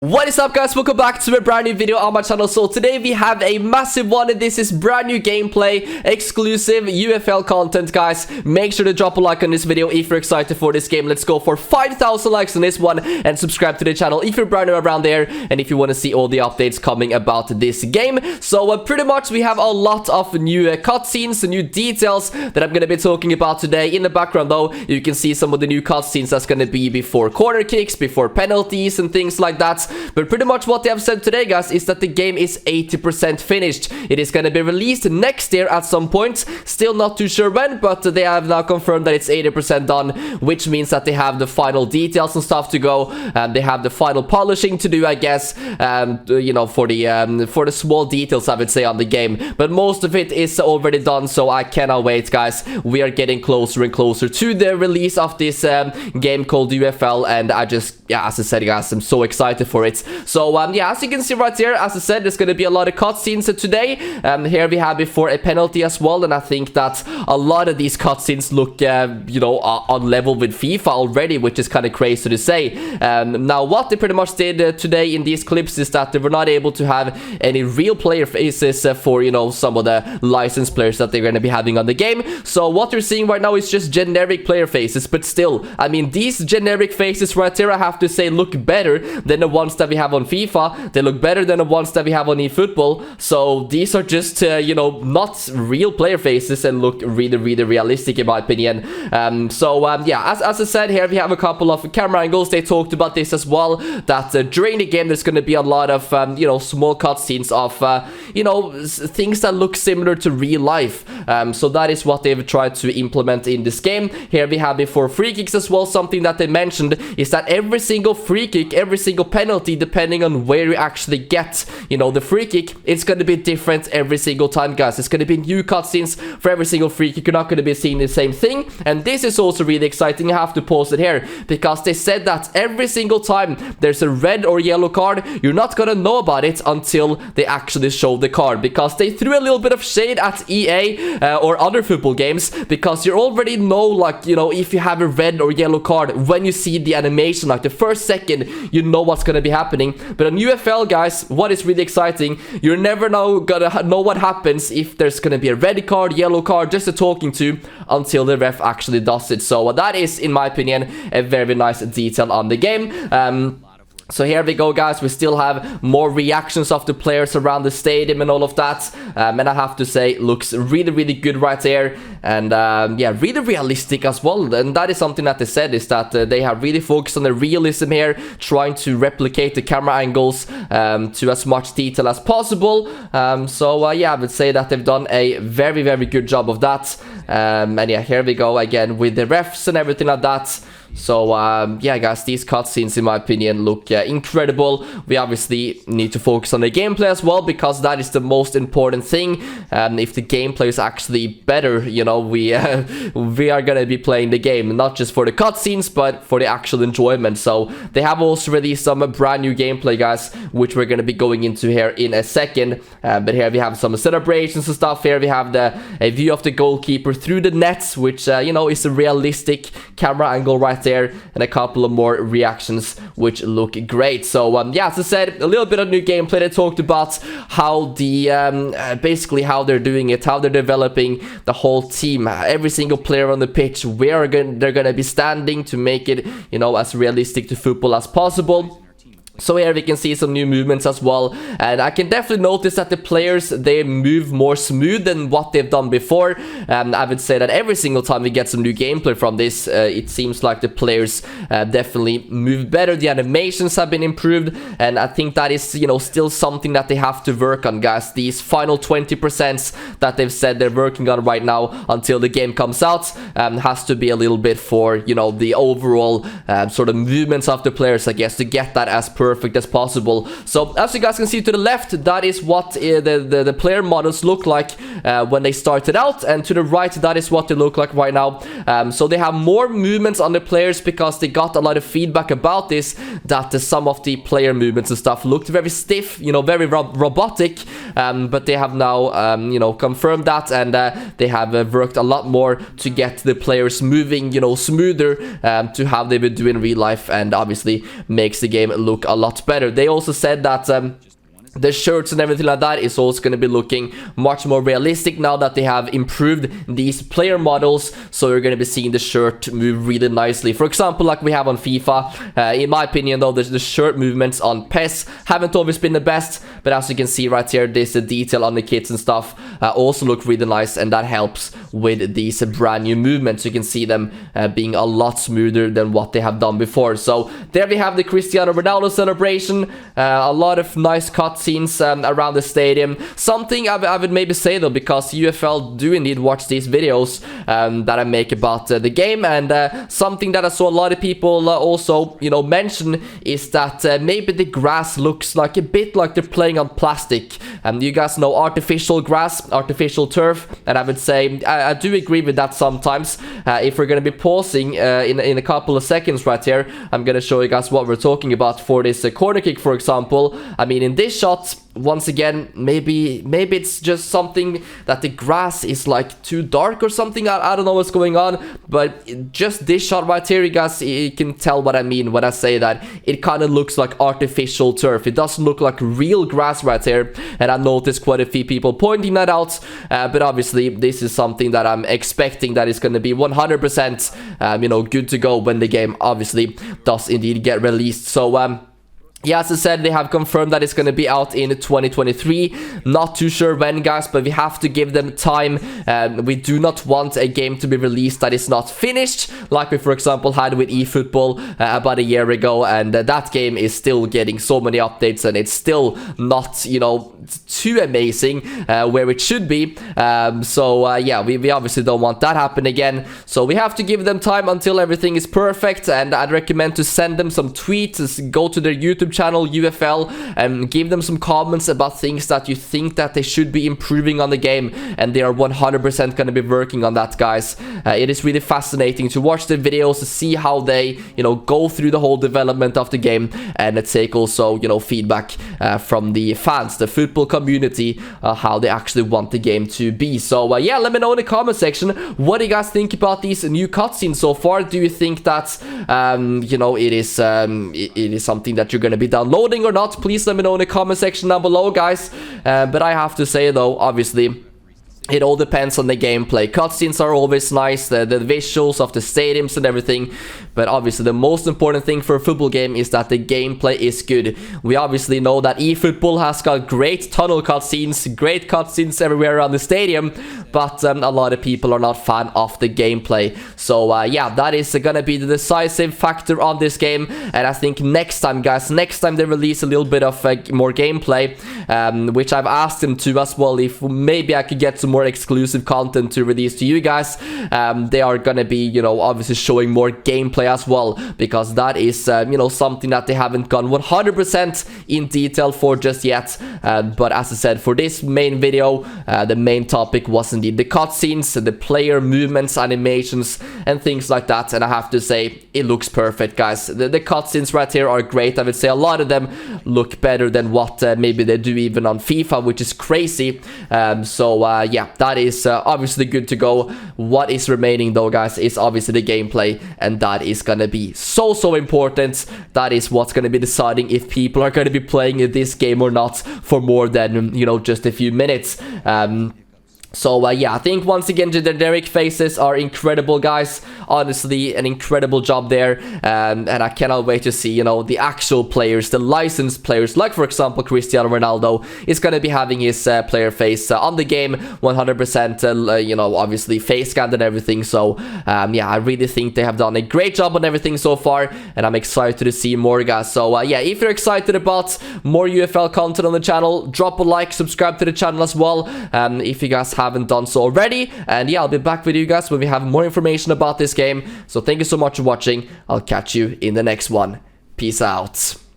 What is up, guys? Welcome back to a brand new video on my channel. So today we have a massive one, and this is brand new gameplay, exclusive UFL content, guys. Make sure to drop a like on this video if you're excited for this game. Let's go for 5,000 likes on this one, and subscribe to the channel if you're brand new around there, and if you want to see all the updates coming about this game. So pretty much we have a lot of new cutscenes, new details that I'm going to be talking about today. In the background though, you can see some of the new cutscenes that's going to be before corner kicks, before penalties and things like that. But pretty much what they have said today, guys, is that the game is 80% finished. It is going to be released next year at some point. Still not too sure when, but they have now confirmed that it's 80% done, which means that they have the final details and stuff to go. They have the final polishing to do, I guess, you know, for the small details, I would say, on the game. But most of it is already done, so I cannot wait, guys. We are getting closer and closer to the release of this game called UFL, and I just, yeah, as I said, guys, I'm so excited for it. So yeah, as you can see right here, as I said, there's going to be a lot of cutscenes today. Here we have before a penalty as well, and I think that a lot of these cutscenes look you know, on level with FIFA already, which is kind of crazy to say. Now what they pretty much did today in these clips is that they were not able to have any real player faces for, you know, some of the licensed players that they're going to be having on the game. So what you're seeing right now is just generic player faces, but still, I mean, these generic faces right here, I have to say, look better than the ones that we have on FIFA. They look better than the ones that we have on eFootball. So these are just you know, not real player faces and look really realistic in my opinion. Yeah, as I said, here we have a couple of camera angles. They talked about this as well, that during the game there's going to be a lot of you know, small cutscenes of you know, things that look similar to real life. So that is what they've tried to implement in this game. Here we have before free kicks as well. Something that they mentioned is that every single free kick, every single penalty, depending on where you actually get, you know, the free kick, it's going to be different every single time, guys. It's going to be new cutscenes for every single free kick. You're not going to be seeing the same thing, and this is also really exciting. I have to pause it here because they said that every single time there's a red or yellow card, you're not going to know about it until they actually show the card, because they threw a little bit of shade at EA or other football games, because you already know, like, you know, if you have a red or yellow card, when you see the animation, like the first second, you know what's going to be happening. But on UFL, guys, what is really exciting, you're never gonna know what happens if there's gonna be a red card, yellow card, just a talking to, until the ref actually does it. So that is, in my opinion, a very nice detail on the game. So here we go, guys. We still have more reactions of the players around the stadium and all of that. And I have to say, looks really good right there. And yeah, really realistic as well. And that is something that they said, is that they have really focused on the realism here, trying to replicate the camera angles to as much detail as possible. Yeah, I would say that they've done a very good job of that. And yeah, here we go again with the refs and everything like that. So yeah, guys, these cutscenes, in my opinion, look incredible. We obviously need to focus on the gameplay as well, because that is the most important thing. If the gameplay is actually better, you know, we are gonna be playing the game not just for the cutscenes, but for the actual enjoyment. So they have also released some brand new gameplay, guys, which we're gonna be going into here in a second. But here we have some celebrations and stuff. Here we have a view of the goalkeeper through the nets, which you know, is a realistic camera angle right there, and a couple of more reactions which look great. So yeah, as I said, a little bit of new gameplay. They talked about how the basically how they're doing it, how they're developing the whole team, every single player on the pitch, where they're gonna be standing to make it, you know, as realistic to football as possible. So here we can see some new movements as well, and I can definitely notice that the players, they move more smooth than what they've done before. I would say that every single time we get some new gameplay from this, it seems like the players definitely move better. The animations have been improved, and I think that is, you know, still something that they have to work on, guys. These final 20% that they've said they're working on right now until the game comes out has to be a little bit for, you know, the overall sort of movements of the players, I guess, to get that as perfect as possible. So as you guys can see to the left, that is what the player models look like when they started out, and to the right, that is what they look like right now. So they have more movements on the players, because they got a lot of feedback about this, that some of the player movements and stuff looked very stiff, you know, very robotic. But they have now you know, confirmed that, and they have worked a lot more to get the players moving, you know, smoother to how they would do in real life, and obviously makes the game look a lot better. They also said that the shirts and everything like that is also going to be looking much more realistic now that they have improved these player models. So you're going to be seeing the shirt move really nicely. For example, like we have on FIFA. In my opinion, though, the shirt movements on PES haven't always been the best. But as you can see right here, there's a detail on the kits and stuff also look really nice. And that helps with these brand new movements. You can see them being a lot smoother than what they have done before. So there we have the Cristiano Ronaldo celebration. A lot of nice cutscenes around the stadium. Something I would maybe say though, because UFL do indeed watch these videos that I make about the game, and something that I saw a lot of people also, you know, mention is that maybe the grass looks like a bit like they're playing on plastic. You guys know artificial grass, artificial turf, and I would say I do agree with that sometimes. If we're going to be pausing in a couple of seconds right here, I'm going to show you guys what we're talking about for this corner kick, for example. I mean, in this shot, once again, maybe it's just something that the grass is like too dark or something. I don't know what's going on, but just this shot right here, you guys, you can tell what I mean when I say that it kind of looks like artificial turf. It doesn't look like real grass right here, and I noticed quite a few people pointing that out. But obviously, this is something that I'm expecting that is going to be 100%, you know, good to go when the game obviously does indeed get released. So yeah, as I said, they have confirmed that it's going to be out in 2023. Not too sure when, guys, but we have to give them time. We do not want a game to be released that is not finished, like we, for example, had with eFootball about a year ago, and that game is still getting so many updates, and it's still not, you know, too amazing where it should be. Yeah, we obviously don't want that happen again. So we have to give them time until everything is perfect, and I'd recommend to send them some tweets, go to their YouTube channel UFL, and give them some comments about things that you think that they should be improving on the game, and they are 100% going to be working on that, guys. It is really fascinating to watch the videos, to see how they, you know, go through the whole development of the game, and take also, you know, feedback from the fans, the football community, how they actually want the game to be. So yeah, let me know in the comment section, what do you guys think about these new cutscenes so far? Do you think that you know, it is something that you're going to be downloading or not? Please let me know in the comment section down below, guys. But I have to say though, obviously, it all depends on the gameplay. Cutscenes are always nice, the visuals of the stadiums and everything, but obviously the most important thing for a football game is that the gameplay is good. We obviously know that eFootball has got great tunnel cutscenes everywhere around the stadium, but a lot of people are not fan of the gameplay. So yeah, that is gonna be the decisive factor on this game, and I think next time, guys, next time they release a little bit of more gameplay, which I've asked them to as well, if maybe I could get some more exclusive content to release to you guys. They are gonna be, you know, obviously showing more gameplay as well, because that is you know, something that they haven't gone 100% in detail for just yet. But as I said, for this main video, the main topic was indeed the cutscenes, the player movements, animations, and things like that. And I have to say, it looks perfect, guys. The cutscenes right here are great. I would say a lot of them look better than what maybe they do even on FIFA, which is crazy. Yeah, that is obviously good to go. What is remaining though, guys, is obviously the gameplay, and that is gonna be so important. That is what's gonna be deciding if people are gonna be playing this game or not for more than, you know, just a few minutes. So yeah, I think once again the generic faces are incredible, guys. Honestly, an incredible job there, and I cannot wait to see, you know, the actual players, the licensed players, like for example Cristiano Ronaldo is going to be having his player face on the game 100%, you know, obviously face scanned and everything. So yeah, I really think they have done a great job on everything so far, and I'm excited to see more, guys. So yeah, if you're excited about more UFL content on the channel, drop a like, subscribe to the channel as well, if you guys haven't done so already. And yeah, I'll be back with you guys when we have more information about this game. So thank you so much for watching. I'll catch you in the next one. Peace out.